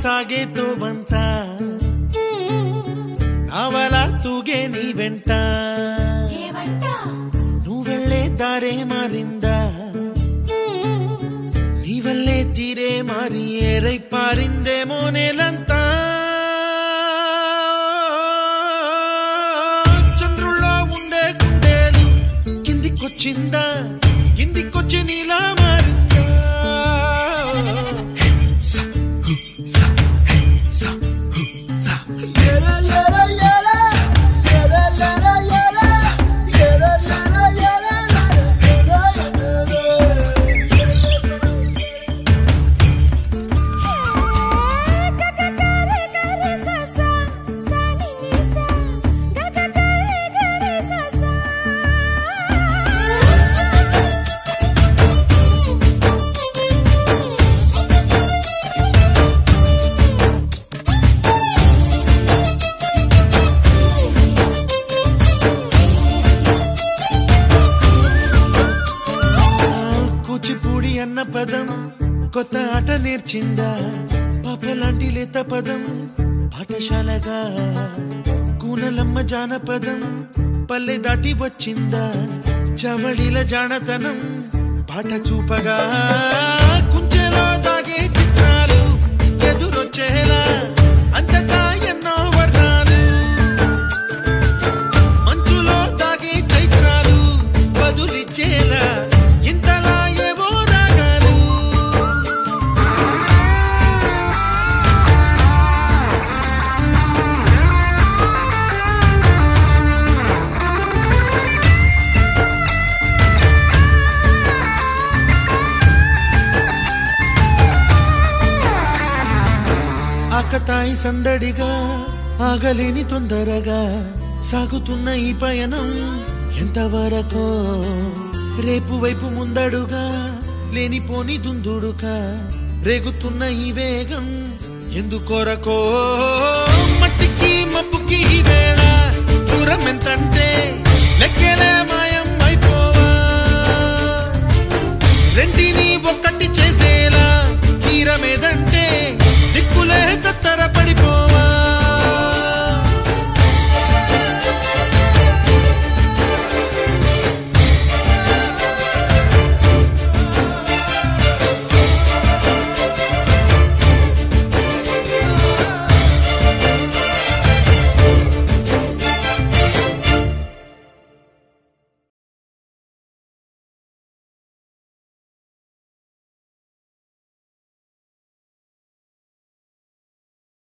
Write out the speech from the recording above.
ಸಾಗೆ ತೋಬಂತ ನಾವಲ ತೂಗೆ ನೀ ವೆಂಟ నువ్వెళ్ళే దారే మారిందా నీవల్లే తీరే మారి ఏరై పారిందేమో నేలంతా చంద్రుల్లో ఉండే గుండెలు కిందికొచ్చిందా కిందికొచ్చి నీలా మారిందా అన్న పదం కొత్త ఆట నేర్చిందా పాపలాంటి లేత పదం పాఠశాలగా కూనలమ్మ జానపదం పల్లె దాటి వచ్చిందా చవళిల జానతనం పాట చూపగా కుంచెలో దాగే చిత్రాలు ఎదురొచ్చేలా అంతటా ఎన్నో వర్ణాలు మంచులో దాగే చైత్రాలు బదులిచ్చేలా ఇంతలా ఆకతాయి సందడిగా ఆగలేని తొందరగా సాగుతున్న ఈ పయనం ఎంతవరకో రేపు వైపు ముందడుగా లేనిపోని దుందుడుగా రేగుతున్న ఈ వేగం ఎందుకొరకో మట్టికి మబ్బుకి వేళ